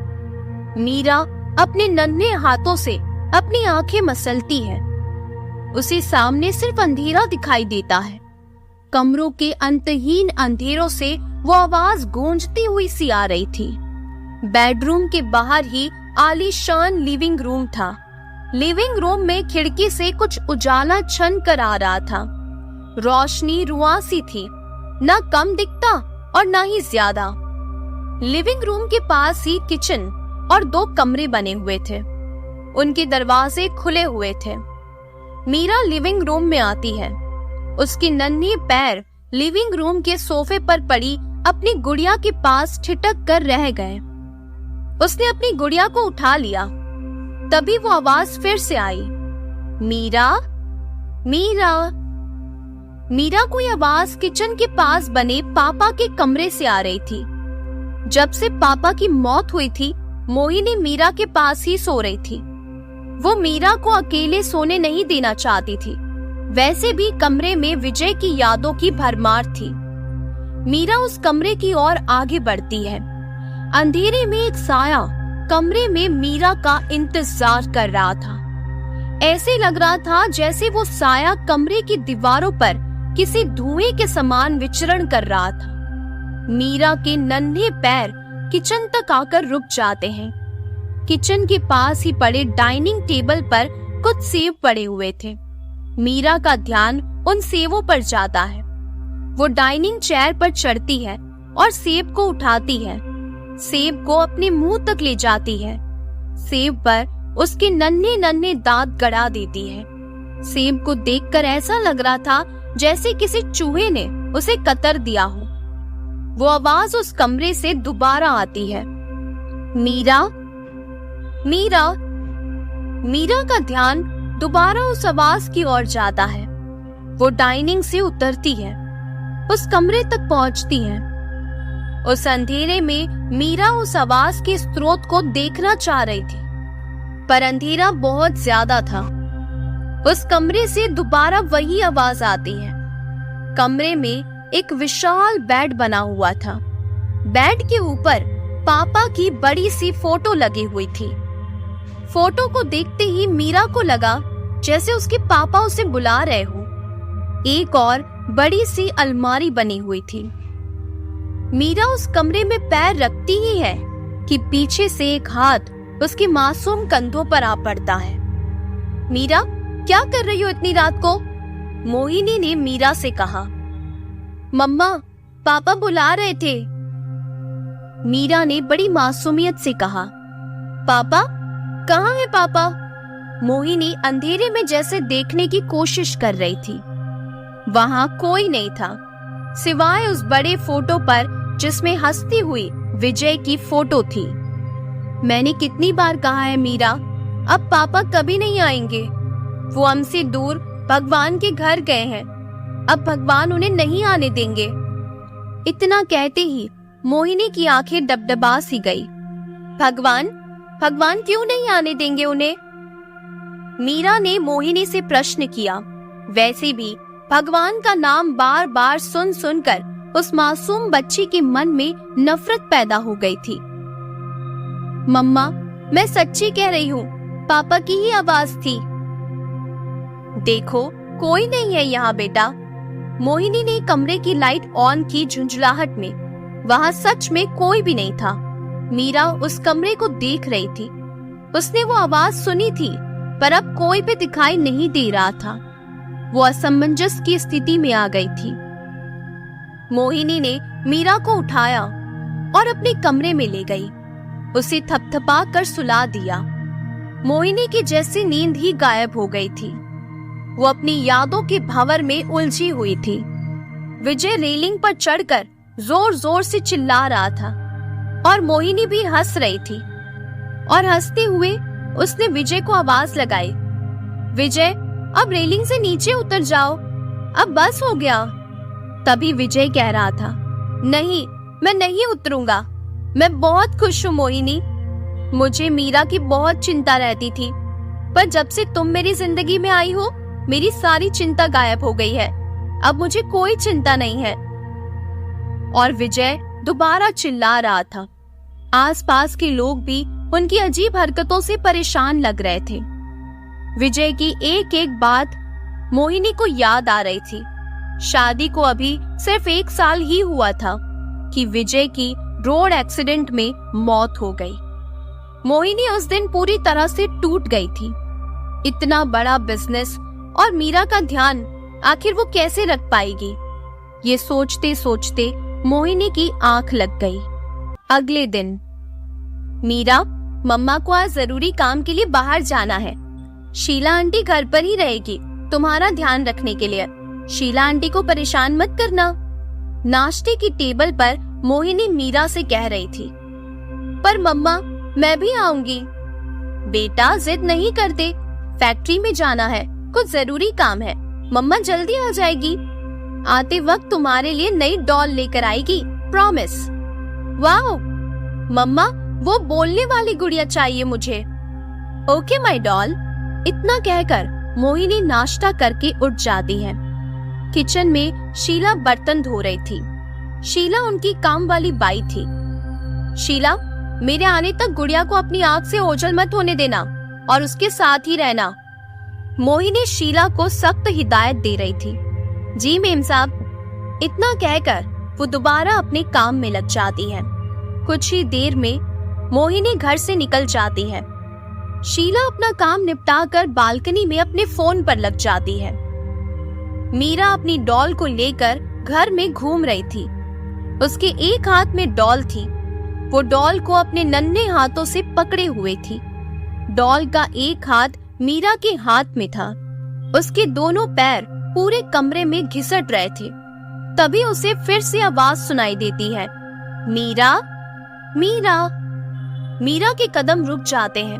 मीरा अपने नन्हे हाथों से अपनी आंखें मसलती है। उसे सामने सिर्फ अंधेरा दिखाई देता है। कमरों के अंतहीन अंधेरों से वो आवाज गूंजती हुई सी आ रही थी। बेडरूम के बाहर ही आलीशान लिविंग रूम था। लिविंग रूम में खिड़की से कुछ उजाला छन कर आ रहा था। रोशनी रुआसी थी, न कम दिखता और न ही ज्यादा। लिविंग रूम के पास ही किचन और 2 कमरे बने हुए थे। उनके दरवाजे खुले हुए थे। मीरा लिविंग रूम में आती है। उसकी नन्ही पैर लिविंग रूम के सोफे पर पड़ी अपनी गुड़िया के पास ठिठक कर रह गए। उसने अपनी गुड़िया को उठा लिया। तभी वो आवाज फिर से आई, मीरा, मीरा। मीरा को यह आवाज किचन के पास बने पापा के कमरे से आ रही थी। जब से पापा की मौत हुई थी, मोहिनी मीरा के पास ही सो रही थी। वो मीरा को अकेले सोने नहीं देना चाहती थी। वैसे भी कमरे में विजय की यादों की भरमार थी। मीरा उस कमरे की ओर आगे बढ़ती है। अंधेरे में एक साया कमरे में मीरा का इंतजार कर रहा था। ऐसे लग रहा था जैसे वो साया कमरे की दीवारों पर किसी धुएं के समान विचरण कर रहा था। मीरा के नन्हे पैर किचन तक आकर रुक जाते हैं। किचन के पास ही पड़े डाइनिंग टेबल पर कुछ सेब पड़े हुए थे। मीरा का ध्यान उन सेबों पर जाता है। वो डाइनिंग चेयर पर चढ़ती है और सेब को उठाती है। सेब को अपने मुंह तक ले जाती है। सेब पर उसके नन्हे नन्हे दांत गड़ा देती है। सेब को देखकर ऐसा लग रहा था जैसे किसी चूहे ने उसे कतर दिया हो। वो आवाज उस कमरे से दोबारा आती है, मीरा, मीरा। मीरा का ध्यान दोबारा उस आवाज की ओर जाता है। वो डाइनिंग से उतरती है, उस कमरे तक पहुंचती है। उस अंधेरे में मीरा उस आवाज के स्रोत को देखना चाह रही थी, पर अंधेरा बहुत ज्यादा था। उस कमरे से दोबारा वही आवाज आती है। कमरे में एक विशाल बेड बना हुआ था। बेड के ऊपर पापा की बड़ी सी फोटो लगी हुई थी। फोटो को देखते ही मीरा को लगा जैसे उसके पापा उसे बुला रहे हो। एक और बड़ी सी अलमारी बनी हुई थी। मीरा उस कमरे में पैर रखती ही है कि पीछे से एक हाथ उसके मासूम कंधों पर आ पड़ता है। मीरा, क्या कर रही हो इतनी रात को? मोहिनी ने मीरा से कहा। मम्मा, पापा बुला रहे थे। मीरा ने बड़ी मासूमियत से कहा। पापा? कहाँ है पापा? मोहिनी अंधेरे में जैसे देखने की कोशिश कर रही थी। वहां कोई नहीं था, सिवाय उस बड़े फोटो पर जिसमें हंसती हुई विजय की फोटो थी। मैंने कितनी बार कहा है मीरा, अब पापा कभी नहीं आएंगे। वो हमसे दूर भगवान के घर गए हैं, अब भगवान उन्हें नहीं आने देंगे। इतना कहते ही मोहिनी की आंखें डबडबा सी गई। भगवान क्यों नहीं आने देंगे उन्हें? मीरा ने मोहिनी से प्रश्न किया। वैसे भी भगवान का नाम बार बार सुन सुनकर उस मासूम बच्ची के मन में नफरत पैदा हो गई थी। मम्मा, मैं सच्ची कह रही हूँ, पापा की ही आवाज थी। देखो, कोई नहीं है यहाँ बेटा। मोहिनी ने कमरे की लाइट ऑन की झुंझलाहट में। वहाँ सच में कोई भी नहीं था। मीरा उस कमरे को देख रही थी। उसने वो आवाज सुनी थी, पर अब कोई भी दिखाई नहीं दे रहा था। वो असमंजस की स्थिति में आ गई थी। मोहिनी ने मीरा को उठाया और अपने कमरे में ले गई। उसे थपथपा कर सुला दिया। मोहिनी की जैसी नींद ही गायब हो गई थी। वो अपनी यादों के भंवर में उलझी हुई थी। विजय रेलिंग पर चढ़कर जोर जोर से चिल्ला रहा था और मोहिनी भी हंस रही थी। और हंसते हुए उसने विजय को आवाज लगाई। विजय, अब रेलिंग से नीचे उतर जाओ, अब बस हो गया। तभी विजय कह रहा था, नहीं, मैं नहीं उतरूंगा। मैं बहुत खुश हूँ मोहिनी। मुझे मीरा की बहुत चिंता रहती थी, पर जब से तुम मेरी जिंदगी में आई हो, मेरी सारी चिंता गायब हो गई है। अब मुझे कोई चिंता नहीं है। और विजय दोबारा चिल्ला रहा था। आसपास के लोग भी उनकी अजीब हरकतों से परेशान लग रहे थे। विजय की एक एक बात मोहिनी को याद आ रही थी। शादी को अभी सिर्फ 1 साल ही हुआ था कि विजय की रोड एक्सीडेंट में मौत हो गई। मोहिनी उस दिन पूरी तरह से टूट गई थी। इतना बड़ा बिजनेस और मीरा का ध्यान आखिर वो कैसे रख पाएगी? ये सोचते सोचते मोहिनी की आंख लग गई। अगले दिन, मीरा, मम्मा को आज जरूरी काम के लिए बाहर जाना है। शीला आंटी घर पर ही रहेगी तुम्हारा ध्यान रखने के लिए। शीला आंटी को परेशान मत करना। नाश्ते की टेबल पर मोहिनी मीरा से कह रही थी। पर मम्मा, मैं भी आऊंगी। बेटा, जिद नहीं करते। फैक्ट्री में जाना है, कुछ जरूरी काम है। मम्मा जल्दी आ जाएगी। आते वक्त तुम्हारे लिए नई डॉल लेकर आएगी, प्रॉमिस। वाओ मम्मा, वो बोलने वाली गुड़िया चाहिए मुझे। Okay my doll. इतना कहकर मोहिनी नाश्ता करके उठ जाती है। किचन में शीला बर्तन धो रही थी। शीला उनकी काम वाली बाई थी। शीला, मेरे आने तक गुड़िया को अपनी आंख से ओझल मत होने देना और उसके साथ ही रहना। मोहिनी शीला को सख्त हिदायत दे रही थी। जी मेम साहब। इतना कहकर वो दोबारा अपने काम में लग जाती है। कुछ ही देर में मोहिनी घर से निकल जाती है। शीला अपना काम निपटाकर बालकनी में अपने फोन पर लग जाती है। मीरा अपनी डॉल को लेकर घर में घूम रही थी। उसके एक हाथ में डॉल थी। वो डॉल को अपने नन्हे हाथों से पकड़े हुए थी। डॉल का एक हाथ मीरा के हाथ में था। उसके दोनों पैर पूरे कमरे में घिसट रहे थे। तभी उसे फिर से आवाज सुनाई देती है, मीरा, मीरा। मीरा के कदम रुक जाते हैं।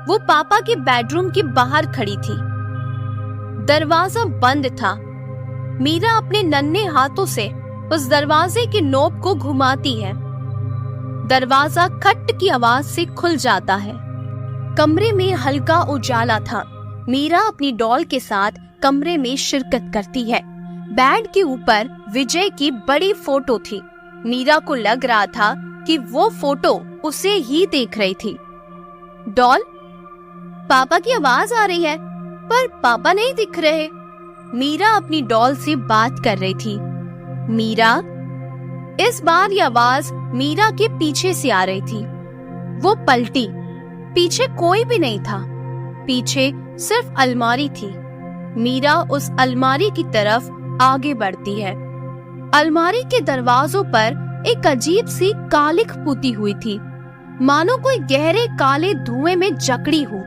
वो पापा के बेडरूम के बाहर खड़ी थी। दरवाजा बंद था। मीरा अपने नन्हे हाथों से उस दरवाजे के नोब को घुमाती है। दरवाजा खट की आवाज से खुल जाता है। कमरे में हल्का उजाला था। मीरा अपनी डॉल के साथ कमरे में शिरकत करती है। बेड के ऊपर विजय की बड़ी फोटो थी। मीरा को लग रहा था कि वो फोटो उसे ही देख रही थी। डॉल, पापा की आवाज आ रही है पर पापा नहीं दिख रहे। मीरा अपनी डॉल से बात कर रही थी। मीरा, इस बार ये आवाज मीरा के पीछे से आ रही थी। वो पलटी। पीछे कोई भी नहीं था। पीछे सिर्फ अलमारी थी। मीरा उस अलमारी की तरफ आगे बढ़ती है। अलमारी के दरवाजों पर एक अजीब सी कालिख पुती हुई थी, मानो कोई गहरे काले धुएं में जकड़ी हो।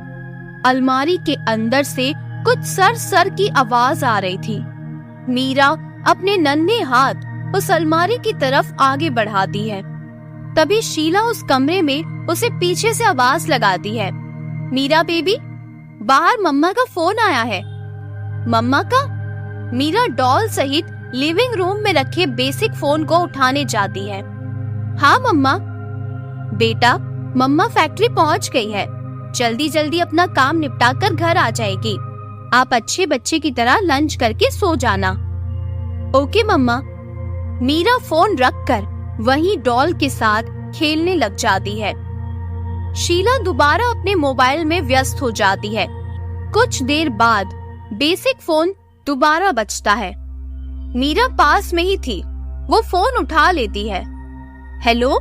अलमारी के अंदर से कुछ सर सर की आवाज आ रही थी। मीरा अपने नन्हे हाथ उस अलमारी की तरफ आगे बढ़ाती है। तभी शीला उस कमरे में उसे पीछे से आवाज लगाती है, मीरा बेबी, बाहर मम्मा का फोन आया है। मम्मा का? मीरा डॉल सहित लिविंग रूम में रखे बेसिक फोन को उठाने जाती है। हाँ मम्मा। बेटा, मम्मा फैक्ट्री पहुंच गई है। जल्दी जल्दी अपना काम निपटा कर घर आ जाएगी। आप अच्छे बच्चे की तरह लंच करके सो जाना। ओके मम्मा। मीरा फोन रखकर वहीं डॉल के साथ खेलने लग जाती है। शीला दोबारा अपने मोबाइल में व्यस्त हो जाती है। कुछ देर बाद बेसिक फोन दोबारा बजता है। मीरा पास में ही थी। वो फोन उठा लेती है। हेलो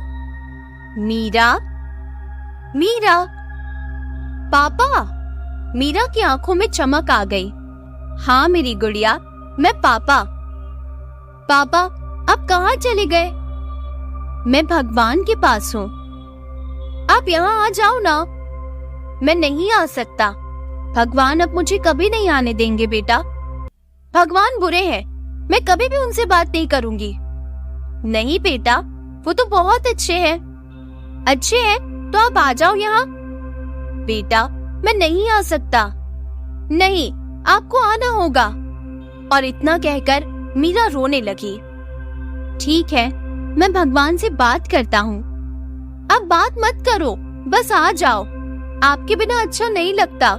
मीरा? मीरा? पापा? मीरा की आंखों में चमक आ गई। हाँ मेरी गुड़िया, मैं पापा। पापा, आप कहाँ चले गए? मैं भगवान के पास हूँ। आप यहाँ आ जाओ ना। मैं नहीं आ सकता। भगवान अब मुझे कभी नहीं आने देंगे बेटा। भगवान बुरे हैं। मैं कभी भी उनसे बात नहीं करूंगी। नहीं बेटा, वो तो बहुत अच्छे हैं। अच्छे हैं तो आप आ जाओ यहाँ। बेटा, मैं नहीं आ सकता। नहीं, आपको आना होगा। और इतना कहकर मीरा रोने लगी। ठीक है, मैं भगवान से बात करता हूँ। अब बात मत करो, बस आ जाओ। आपके बिना अच्छा नहीं लगता।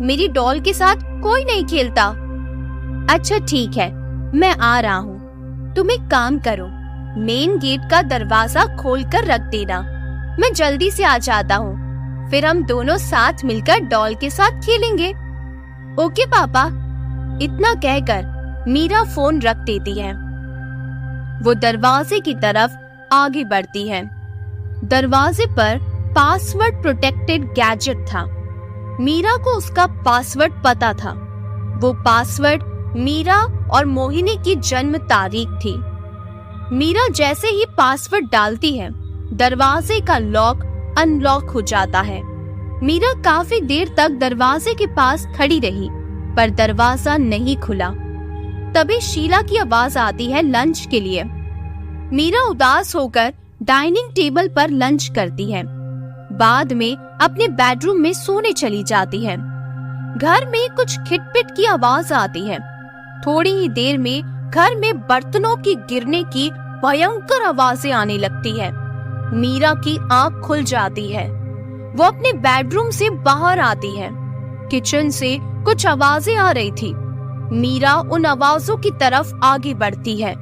मेरी डॉल के साथ कोई नहीं खेलता। अच्छा ठीक है, मैं आ रहा हूँ। तुम एक काम करो, मेन गेट का दरवाजा खोलकर रख देना। मैं जल्दी से आ जाता हूँ। फिर हम दोनों साथ मिलकर डॉल के साथ खेलेंगे। ओके पापा। इतना कहकर मीरा फोन रख देती है। वो दरवाजे की तरफ आगे बढ़ती है। दरवाजे पर पासवर्ड प्रोटेक्टेड गैजेट था। मीरा को उसका पासवर्ड पता था। वो पासवर्ड मीरा और मोहिनी की जन्म तारीख थी। मीरा जैसे ही पासवर्ड डालती है, दरवाजे का लॉक अनलॉक हो जाता है। मीरा काफी देर तक दरवाजे के पास खड़ी रही, पर दरवाजा नहीं खुला। तभी शीला की आवाज आती है लंच के लिए। मीरा उदास होकर डाइनिंग टेबल पर लंच करती है। बाद में अपने बेडरूम में सोने चली जाती है। घर में कुछ खिटपिट की आवाज आती है। थोड़ी ही देर में घर में बर्तनों की गिरने की भयंकर आवाजें आने लगती है। मीरा की आंख खुल जाती है। वो अपने बेडरूम से बाहर आती है। किचन से कुछ आवाजें आ रही थी। मीरा उन आवाजों की तरफ आगे बढ़ती है।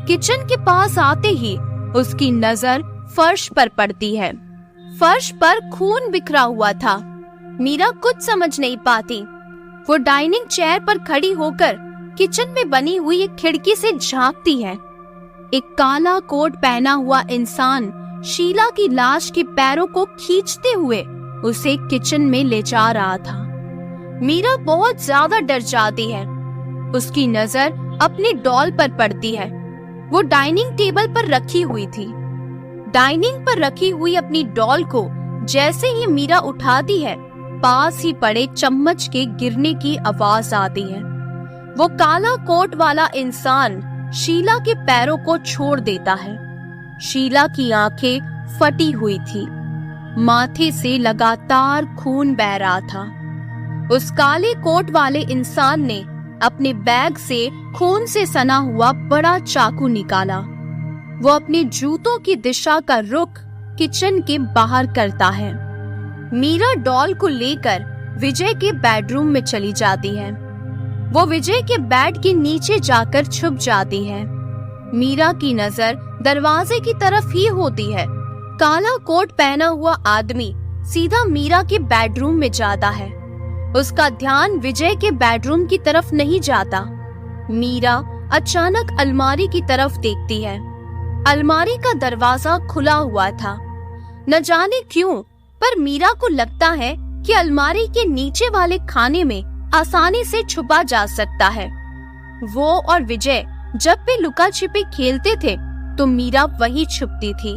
किचन के पास आते ही उसकी नजर फर्श पर पड़ती है। फर्श पर खून बिखरा हुआ था। मीरा कुछ समझ नहीं पाती। वो डाइनिंग चेयर पर खड़ी होकर किचन में बनी हुई एक खिड़की से झांकती है। एक काला कोट पहना हुआ इंसान शीला की लाश के पैरों को खींचते हुए उसे किचन में ले जा रहा था। मीरा बहुत ज्यादा डर जाती है। उसकी नजर अपनी डॉल पर पड़ती है। वो डाइनिंग टेबल पर रखी हुई थी। डाइनिंग पर रखी हुई अपनी डॉल को जैसे ही मीरा उठाती है, पास ही पड़े चम्मच के गिरने की आवाज आती है। वो काला कोट वाला इंसान शीला के पैरों को छोड़ देता है। शीला की आंखें फटी हुई थी। माथे से लगातार खून बह रहा था। उस काले कोट वाले इंसान ने अपने बैग से खून से सना हुआ बड़ा चाकू निकाला। वो अपने जूतों की दिशा का रुख किचन के बाहर करता है। मीरा डॉल को लेकर विजय के बेडरूम में चली जाती है। वो विजय के बेड के नीचे जाकर छुप जाती है। मीरा की नजर दरवाजे की तरफ ही होती है। काला कोट पहना हुआ आदमी सीधा मीरा के बेडरूम में जाता है। उसका ध्यान विजय के बेडरूम की तरफ नहीं जाता। मीरा अचानक अलमारी की तरफ देखती है। अलमारी का दरवाजा खुला हुआ था। न जाने क्यों, पर मीरा को लगता है कि अलमारी के नीचे वाले खाने में आसानी से छुपा जा सकता है। वो और विजय जब भी लुका छिपी खेलते थे तो मीरा वहीं छुपती थी।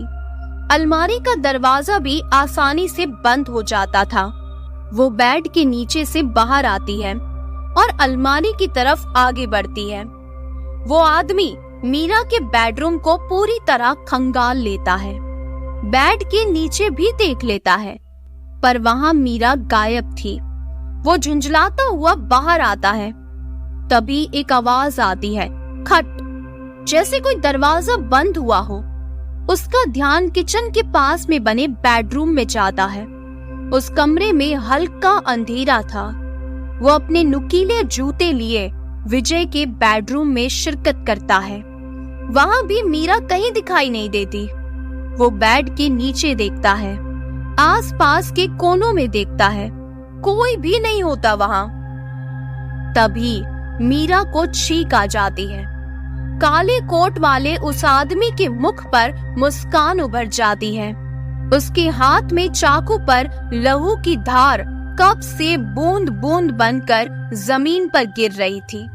अलमारी का दरवाजा भी आसानी से बंद हो जाता था। वो बेड के नीचे से बाहर आती है और अलमारी की तरफ आगे बढ़ती है। वो आदमी मीरा के बेडरूम को पूरी तरह खंगाल लेता है। बेड के नीचे भी देख लेता है, पर वहां मीरा गायब थी। वो झुंझलाता हुआ बाहर आता है। तभी एक आवाज आती है, खट, जैसे कोई दरवाजा बंद हुआ हो। उसका ध्यान किचन के पास में बने बेडरूम में जाता है। उस कमरे में हल्का अंधेरा था। वो अपने नुकीले जूते लिए विजय के बेडरूम में शिरकत करता है। वहां भी मीरा कहीं दिखाई नहीं देती। वो बेड के नीचे देखता है, आसपास के कोनों में देखता है, कोई भी नहीं होता वहां। तभी मीरा को छींक आ जाती है। काले कोट वाले उस आदमी के मुख पर मुस्कान उभर जाती है। उसके हाथ में चाकू पर लहू की धार कप से बूंद बूंद बनकर जमीन पर गिर रही थी।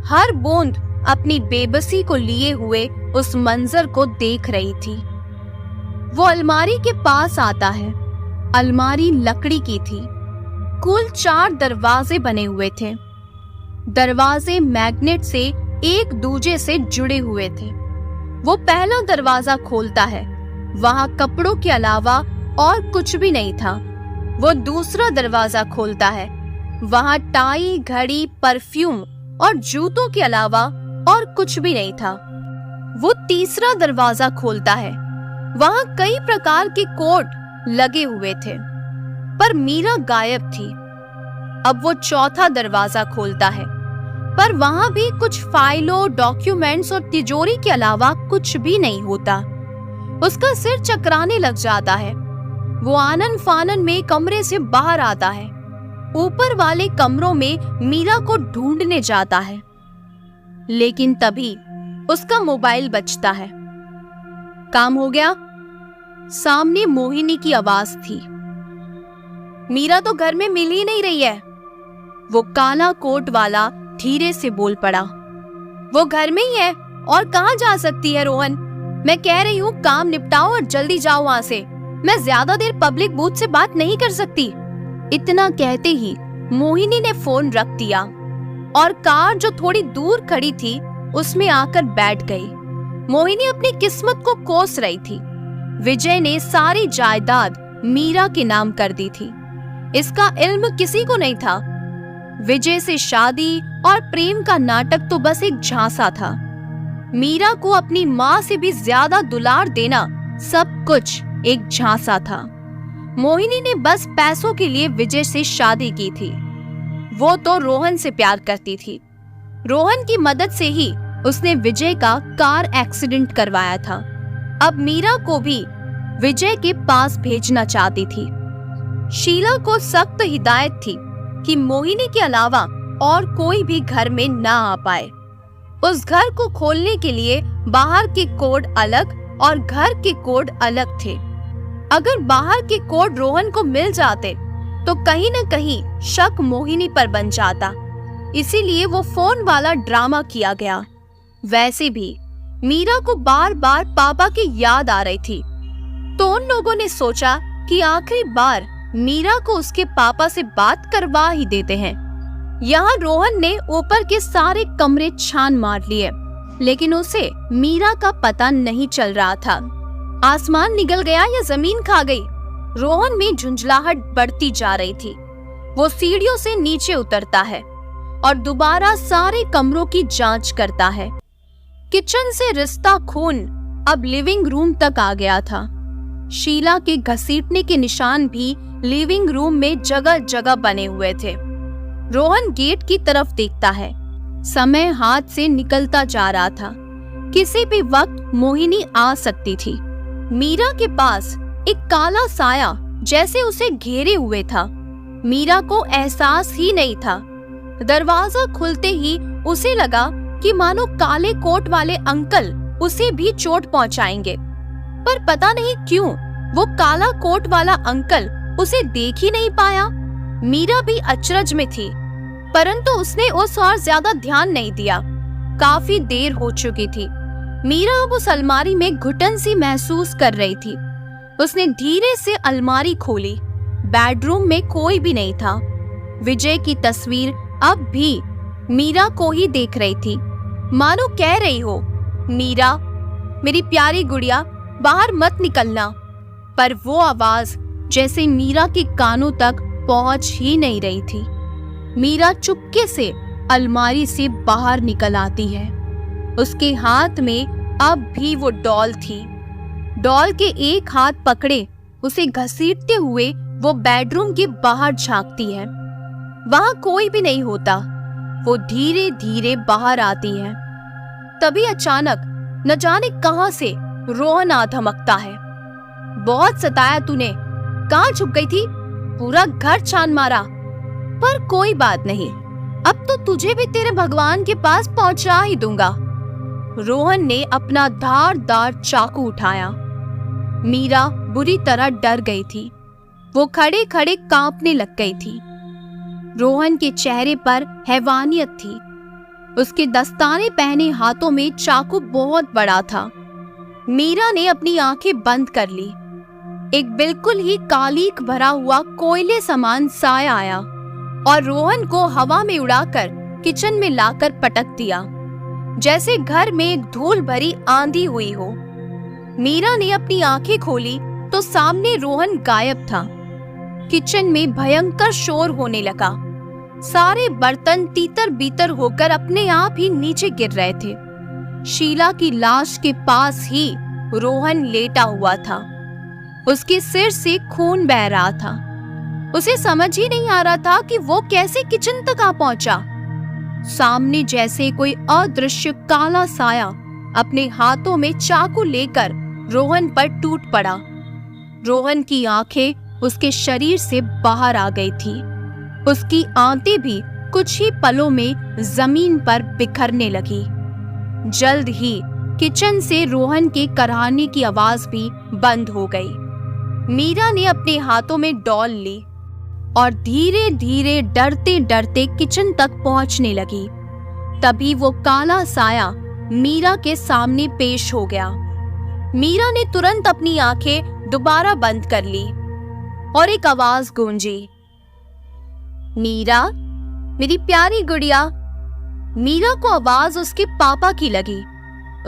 हर बूंद अपनी बेबसी को लिए हुए उस मंजर को देख रही थी। वो अलमारी के पास आता है। अलमारी लकड़ी की थी। कुल 4 दरवाजे बने हुए थे। दरवाजे मैग्नेट से एक दूजे से जुड़े हुए थे। वो पहला दरवाजा खोलता है। वहां कपड़ों के अलावा और कुछ भी नहीं था। वो दूसरा दरवाजा खोलता है। वहां टाई, घड़ी, परफ्यूम और जूतों के अलावा और कुछ भी नहीं था। वो तीसरा दरवाजा खोलता है। वहां कई प्रकार के कोट लगे हुए थे, पर मीरा गायब थी। अब वो चौथा दरवाजा खोलता है, पर वहां भी कुछ फाइलों, डॉक्यूमेंट्स और तिजोरी के अलावा कुछ भी नहीं होता। उसका सिर चकराने लग जाता है। वो आनन फानन में कमरे से बाहर आता है। ऊपर वाले कमरों में मीरा को ढूंढने जाता है, लेकिन तभी उसका मोबाइल बजता है। काम हो गया। सामने मोहिनी की आवाज थी। मीरा तो घर में मिल ही नहीं रही है। वो काला कोट वाला धीरे से बोल पड़ा। वो घर में ही है और कहाँ जा सकती है रोहन? मैं कह रही हूँ काम निपटाओ और जल्दी जाओ वहाँ से। मैं ज्यादा देर पब्लिक बूथ से बात नहीं कर सकती। इतना कहते ही मोहिनी ने फोन रख दिया और कार जो थोड़ी दूर खड़ी थी उसमें आकर बैठ गई। मोहिनी अपनी किस्मत को कोस रही थी। विजय ने सारी जायदाद मीरा के नाम कर दी थी। इसका इल्म किसी को नहीं था। विजय से शादी और प्रेम का नाटक तो बस एक झांसा था। मीरा को अपनी माँ से भी ज्यादा दुलार देना सब कुछ एक झांसा था। मोहिनी ने बस पैसों के लिए विजय से शादी की थी। वो तो रोहन से प्यार करती थी। रोहन की मदद से ही उसने विजय का कार एक्सीडेंट करवाया था। अब मीरा को भी विजय के पास भेजना चाहती थी। शीला को सख्त हिदायत थी कि मोहिनी के अलावा और कोई भी घर में ना आ पाए। उस घर को खोलने के लिए बाहर के कोड अलग और घर के कोड अलग थे। अगर बाहर के कोड रोहन को मिल जाते तो कहीं न कहीं शक मोहिनी पर बन जाता। इसीलिए वो फोन वाला ड्रामा किया गया। वैसे भी मीरा को बार बार पापा की याद आ रही थी, तो उन लोगों ने सोचा कि आखिरी बार मीरा को उसके पापा से बात करवा ही देते हैं। यहाँ रोहन ने ऊपर के सारे कमरे छान मार लिए, लेकिन उसे मीरा का पता नहीं चल रहा था। आसमान निगल गया या जमीन खा गई, रोहन में झुंझलाहट बढ़ती जा रही थी। वो सीढ़ियों से नीचे उतरता है और दोबारा सारे कमरों की जांच करता है। किचन से रिश्ता खून अब लिविंग रूम तक आ गया था। शीला के घसीटने के निशान भी लिविंग रूम में जगह जगह बने हुए थे। रोहन गेट की तरफ देखता है। समय हाथ से निकलता जा रहा था। किसी भी वक्त मोहिनी आ सकती थी। मीरा के पास एक काला साया जैसे उसे घेरे हुए था। मीरा को एहसास ही नहीं था। दरवाजा खुलते ही उसे लगा कि मानो काले कोट वाले अंकल उसे भी चोट पहुंचाएंगे, पर पता नहीं क्यों वो काला कोट वाला अंकल उसे देख ही नहीं पाया। मीरा भी अचरज में थी, परंतु उसने उस और ज्यादा ध्यान नहीं दिया। काफी देर हो चुकी थी। मीरा अब उस अलमारी में घुटन सी महसूस कर रही थी। उसने धीरे से अलमारी खोली। बेडरूम में कोई भी नहीं था। विजय की तस्वीर अब भी मीरा को ही देख रही थी, मानो कह रही हो, मीरा मेरी प्यारी गुड़िया बाहर मत निकलना। पर वो आवाज जैसे मीरा के कानों तक पहुंच ही नहीं रही थी। मीरा चुपके से अलमारी से बाहर निकल आती है। उसके हाथ में अब भी वो डॉल थी। डॉल के एक हाथ पकड़े उसे घसीटते हुए वो बेडरूम के बाहर झांकती है। वहां कोई भी नहीं होता। वो धीरे धीरे बाहर आती है। तभी अचानक न जाने कहां से रोहन आ धमकता है। बहुत सताया तूने, कहां छुप गई थी? पूरा घर छान मारा, पर कोई बात नहीं, अब तो तुझे भी तेरे भगवान के पास पहुंचा ही दूंगा। रोहन ने अपना धारदार चाकू उठाया। मीरा बुरी तरह डर गई थी। वो खड़े खड़े कांपने लग गई थी। रोहन के चेहरे पर हैवानियत थी। उसके दस्ताने पहने हाथों में चाकू बहुत बड़ा था। मीरा ने अपनी आंखें बंद कर ली। एक बिल्कुल ही कालीक भरा हुआ कोयले समान साया आया और रोहन को हवा में उड़ाकर किचन में लाकर पटक दिया, जैसे घर में एक धूल भरी आंधी हुई हो। मीरा ने अपनी आंखें खोली तो सामने रोहन गायब था। किचन में भयंकर शोर होने लगा। सारे बर्तन तीतर बीतर होकर अपने आप ही नीचे गिर रहे थे। शीला की लाश के पास ही रोहन लेटा हुआ था। उसके सिर से खून बह रहा था। उसे समझ ही नहीं आ रहा था कि वो कैसे किचन तक आ पहुंचा। सामने जैसे कोई अदृश्य काला साया अपने हाथों में चाकू लेकर रोहन पर टूट पड़ा। रोहन की आंखें उसके शरीर से बाहर आ गई थी। उसकी आंतें भी कुछ ही पलों में जमीन पर बिखरने लगी। जल्द ही किचन से रोहन के कराहने की आवाज भी बंद हो गई। मीरा ने अपने हाथों में डॉल ली और धीरे धीरे डरते डरते किचन तक पहुंचने लगी। तभी वो काला साया मीरा के सामने पेश हो गया। मीरा ने तुरंत अपनी आंखें दोबारा बंद कर ली और एक आवाज गूंजी, मीरा मेरी प्यारी गुड़िया। मीरा को आवाज उसके पापा की लगी।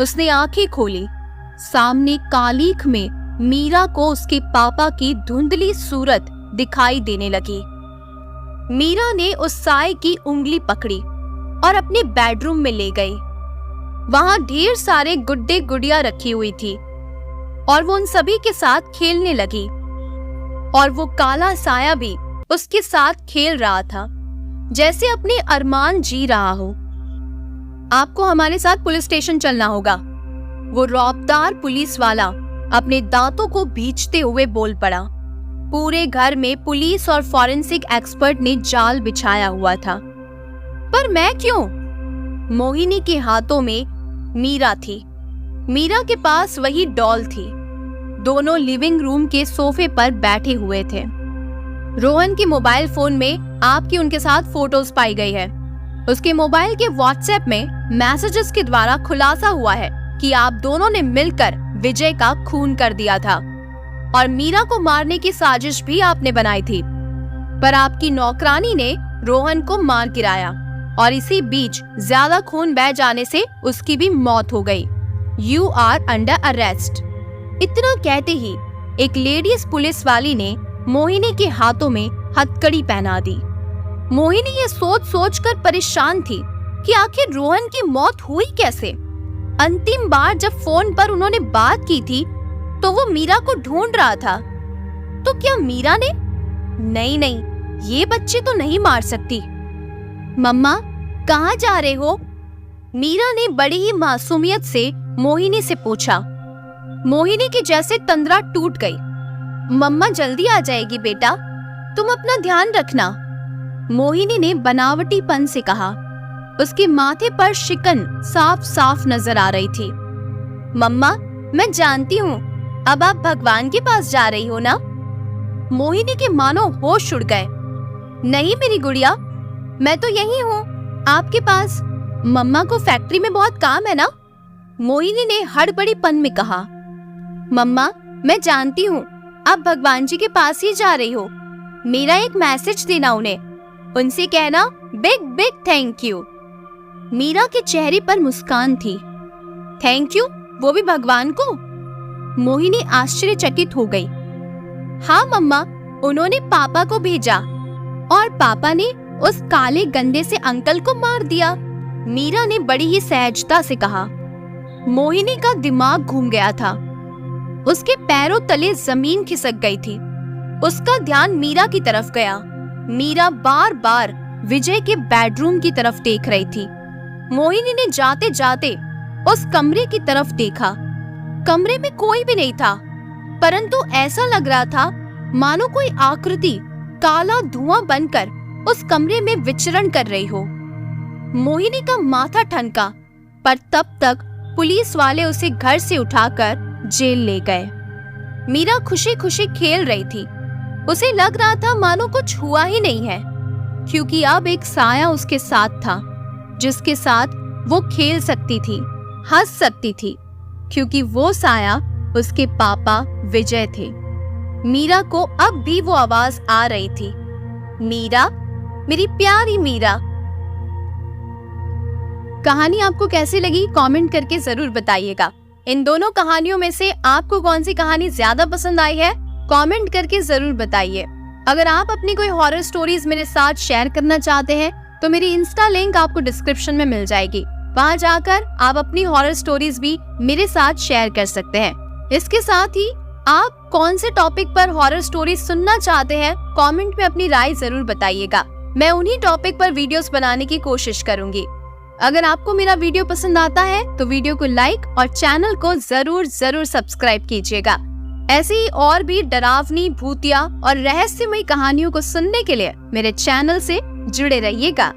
उसने आंखें खोली। सामने कालीख में मीरा को उसके पापा की धुंधली सूरत दिखाई देने लगी। मीरा ने उस साए की उंगली पकड़ी और अपने बेडरूम में ले गई। वहां ढेर सारे गुड्डे गुड़िया रखी हुई थी और वो उन सभी के साथ खेलने लगी और वो काला साया भी उसके साथ खेल रहा था, जैसे अपने अरमान जी रहा हो। आपको हमारे साथ पुलिस स्टेशन चलना होगा, वो रौबदार पुलिस वाला अपने दांतों को भींचते हुए बोल पड़ा। पूरे घर में पुलिस और फॉरेंसिक एक्सपर्ट ने जाल बिछाया हुआ था। पर मैं क्यों? मोहिनी के हाथों में मीरा थी। मीरा के पास वही डॉल थी। दोनों लिविंग रूम के सोफे पर बैठे हुए थे। रोहन के मोबाइल फोन में आपकी उनके साथ फोटोज पाई गई है। उसके मोबाइल के व्हाट्सएप में मैसेजेस के द्वारा खुलासा हुआ है कि आप दोनों ने मिलकर विजय का खून कर दिया था और मीरा को मारने की साजिश भी आपने बनाई थी, पर आपकी नौकरानी ने रोहन को मार गिराया और इसी बीच ज्यादा खून बह जाने से उसकी भी मौत हो गई। You are under arrest. इतना कहते ही एक लेडीज पुलिस वाली ने मोहिनी के हाथों में हथकड़ी पहना दी। मोहिनी ये सोच सोच कर परेशान थी कि आखिर रोहन की मौत हुई कैसे। अंतिम बार जब फोन पर उन्होंने बात की थी तो वो मीरा को ढूंढ रहा था। तो क्या मीरा ने? नहीं, ये बच्चे तो नहीं मार सकती। मम्मा, कहाँ जा रहे हो? मीरा ने बड़ी ही मासूमियत से मोहिनी से पूछा। मोहिनी की जैसे तंद्रा टूट गई। मम्मा जल्दी आ जाएगी बेटा, तुम अपना ध्यान रखना, मोहिनी ने बनावटीपन से कहा। उसके माथे पर शिकन साफ साफ नजर आ रही थी। मम्मा, मैं जानती हूँ अब आप भगवान के पास जा रही हो ना? मोहिनी के मानो होश उड़ गए। नहीं मेरी गुड़िया, मैं तो यही हूँ आपके पास। मम्मा को फैक्ट्री में बहुत काम है ना? मोहिनी ने हड़बड़ीपन में कहा। मम्मा, मैं जानती हूँ आप भगवान जी के पास ही जा रही हो। मेरा एक मैसेज देना उन्हें, उनसे कहना big big thank you. Meera के चेहरे पर मुस्कान थी। थैंक यू, वो भी भगवान को? मोहिनी आश्चर्यचकित हो गई। हाँ मम्मा, उन्होंने पापा को भेजा और पापा ने उस काले गंदे से अंकल को मार दिया, मीरा ने बड़ी ही सहजता से कहा। मोहिनी का दिमाग घूम गया था। उसके पैरों तले जमीन खिसक गई थी। उसका ध्यान मीरा की तरफ गया। मीरा बार बार विजय के बेडरूम की तरफ देख रही थी। मोहिनी ने जाते जाते उस कमरे की तरफ देखा। कमरे में कोई भी नहीं था, परंतु ऐसा लग रहा था मानो कोई आकृति काला धुआं बनकर उस कमरे में विचरण कर रही हो। मोहिनी का माथा ठनका, पर तब तक पुलिस वाले उसे घर से उठाकर जेल ले गए। मीरा खुशी खुशी खेल रही थी। उसे लग रहा था मानो कुछ हुआ ही नहीं है, क्योंकि अब एक साया उसके साथ था, जिसके साथ वो खेल सकती थी, हंस सकती थी, क्योंकि वो साया उसके पापा विजय थे। मीरा को अब भी वो आवाज आ रही थी, मीरा, मेरी प्यारी मीरा। कहानी आपको कैसी लगी कमेंट करके जरूर बताइएगा। इन दोनों कहानियों में से आपको कौन सी कहानी ज्यादा पसंद आई है कमेंट करके जरूर बताइए। अगर आप अपनी कोई हॉरर स्टोरीज मेरे साथ शेयर करना चाहते हैं तो मेरी इंस्टा लिंक आपको डिस्क्रिप्शन में मिल जाएगी। वहां जाकर आप अपनी हॉरर स्टोरीज भी मेरे साथ शेयर कर सकते हैं। इसके साथ ही आप कौन से टॉपिक पर हॉरर स्टोरीज सुनना चाहते हैं कमेंट में अपनी राय जरूर बताइएगा। मैं उन्हीं टॉपिक पर वीडियोस बनाने की कोशिश करूंगी। अगर आपको मेरा वीडियो पसंद आता है तो वीडियो को लाइक और चैनल को जरूर सब्सक्राइब कीजिएगा। ऐसी ही और भी डरावनी, भूतिया और रहस्यमयी कहानियों को सुनने के लिए मेरे चैनल से जुड़े रहिएगा।